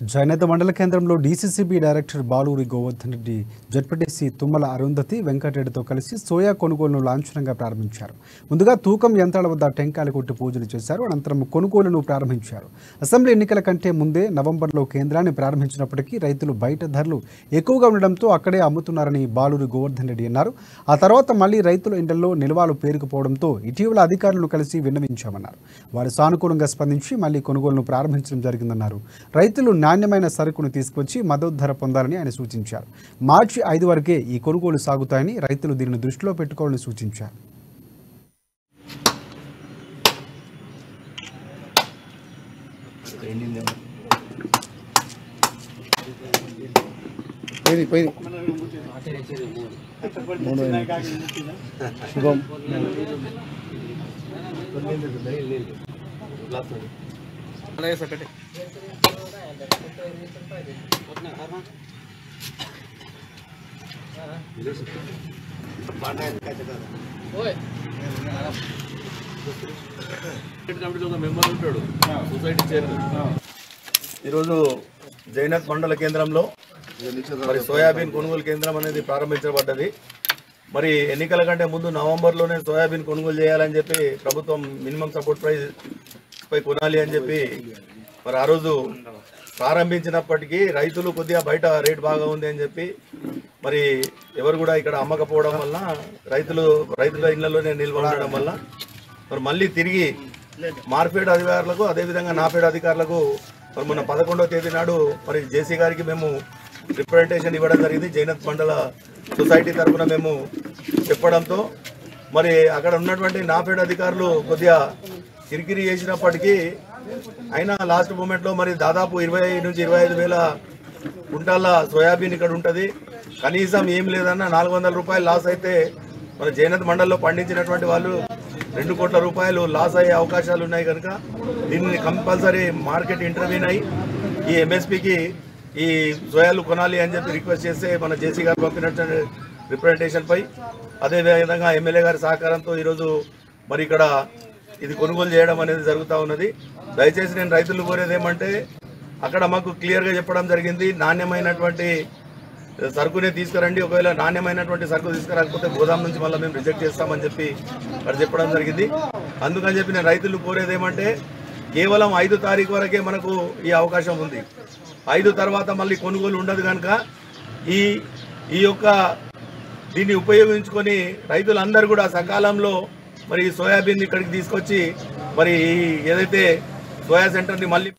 జైనత మండల కేంద్రంలో DCCB director Baluri Govardhan Reddy, ZPTC Tummala Arundhati వెంకటరెడ్డితో కలిసి సోయా కొనుగోలును లాంఛనంగా ప్రారంభించారు. ముందుగా తూకం యంత్రాల వద్ద టెంకాయలు కొట్టి పూజలు చేశారు. అనంతరం కొనుగోలును ప్రారంభించారు. అసెంబ్లీ ఎన్నికల కంటే ముందే నవంబర్లో కేంద్రాన్ని ప్రారంభించినప్పటికీ రైతులు బయట ధరలు ఎక్కువగా ఉండడంతో అక్కడే అమ్ముతున్నారని బాలూరి గోవర్ధన్ రెడ్డి అన్నారు. ఆ తర్వాత మళ్లీ రైతుల ఇండ్లలో నిల్వలు పేరుకుపోవడంతో ఇటీవల అధికారులను కలిసి విన్నవించామన్నారు. వారు సానుకూలంగా స్పందించి మళ్లీ కొనుగోలును ప్రారంభించడం జరిగిందన్నారు. రైతులు నాణ్యమైన సరుకును తీసుకొచ్చి మద్దతు ధర పొందాలని ఆయన సూచించారు. మార్చి 5 వరకే ఈ కొనుగోలు సాగుతాయని, రైతులు దీనిని దృష్టిలో పెట్టుకోవాలని సూచించారు. ఈరోజు జైనత్ మండల కేంద్రంలో మరి సోయాబీన్ కొనుగోలు కేంద్రం అనేది ప్రారంభించబడ్డది. మరి ఎన్నికల కంటే ముందు నవంబర్లోనే సోయాబీన్ కొనుగోలు చేయాలని చెప్పి ప్రభుత్వం మినిమం సపోర్ట్ ప్రైస్ పై కొనాలి అని చెప్పి మరి ఆ రోజు ప్రారంభించినప్పటికీ రైతులు కొద్దిగా బయట రేట్ బాగా ఉంది అని చెప్పి మరి ఎవరు కూడా ఇక్కడ అమ్మకపోవడం వల్ల రైతుల ఇళ్లలోనే నిల్వ ఉండడం వల్ల మరి మళ్ళీ తిరిగి మార్కెట్ అధికారులకు అదేవిధంగా నాఫెడ్ అధికారులకు మరి మొన్న 11వ తేదీ నాడు మరి జేసీ గారికి మేము రిప్రజెంటేషన్ ఇవ్వడం జరిగింది. జైనత్ మండల సొసైటీ తరఫున మేము చెప్పడంతో మరి అక్కడ ఉన్నటువంటి నాఫెడ్ అధికారులు కొద్దిగా కిరికిరి చేసినప్పటికీ అయినా లాస్ట్ మూమెంట్లో మరి దాదాపు 20 నుంచి 25 వేల కుంటాల సోయాబీన్ ఇక్కడ ఉంటుంది. కనీసం ఏం లేదన్నా 400 రూపాయలు లాస్ అయితే మన జైనత్ మండల్లో పండించినటువంటి వాళ్ళు 2 కోట్ల రూపాయలు లాస్ అయ్యే అవకాశాలు ఉన్నాయి. కనుక దీన్ని కంపల్సరీ మార్కెట్ ఇంటర్వ్యూన్ అయ్యి ఈ ఎంఎస్పీకి ఈ సోయాలు కొనాలి అని చెప్పి రిక్వెస్ట్ చేస్తే మన జేసీ గారు పంపినటువంటి రిప్రజెంటేషన్ పై అదేవిధంగా ఎమ్మెల్యే గారి సహకారంతో ఈరోజు మరి ఇక్కడ ఇది కొనుగోలు చేయడం అనేది జరుగుతూ ఉన్నది. దయచేసి నేను రైతులు కోరేది ఏమంటే అక్కడ మాకు క్లియర్గా చెప్పడం జరిగింది, నాణ్యమైనటువంటి సరుకునే తీసుకురండి, ఒకవేళ నాణ్యమైనటువంటి సరుకు తీసుకురాకపోతే గోదాం నుంచి మళ్ళీ మేము రిజెక్ట్ చేస్తామని చెప్పి అక్కడ చెప్పడం జరిగింది. అందుకని చెప్పి నేను రైతులు కోరేది ఏమంటే కేవలం 5 తారీఖు వరకే మనకు ఈ అవకాశం ఉంది. 5 తర్వాత మళ్ళీ కొనుగోలు ఉండదు. కనుక ఈ యొక్క దీన్ని ఉపయోగించుకొని రైతులందరూ కూడా సకాలంలో మరి సోయాబీన్ ఇక్కడికి తీసుకొచ్చి మరి ఏదైతే సోయా సెంటర్ని మళ్ళీ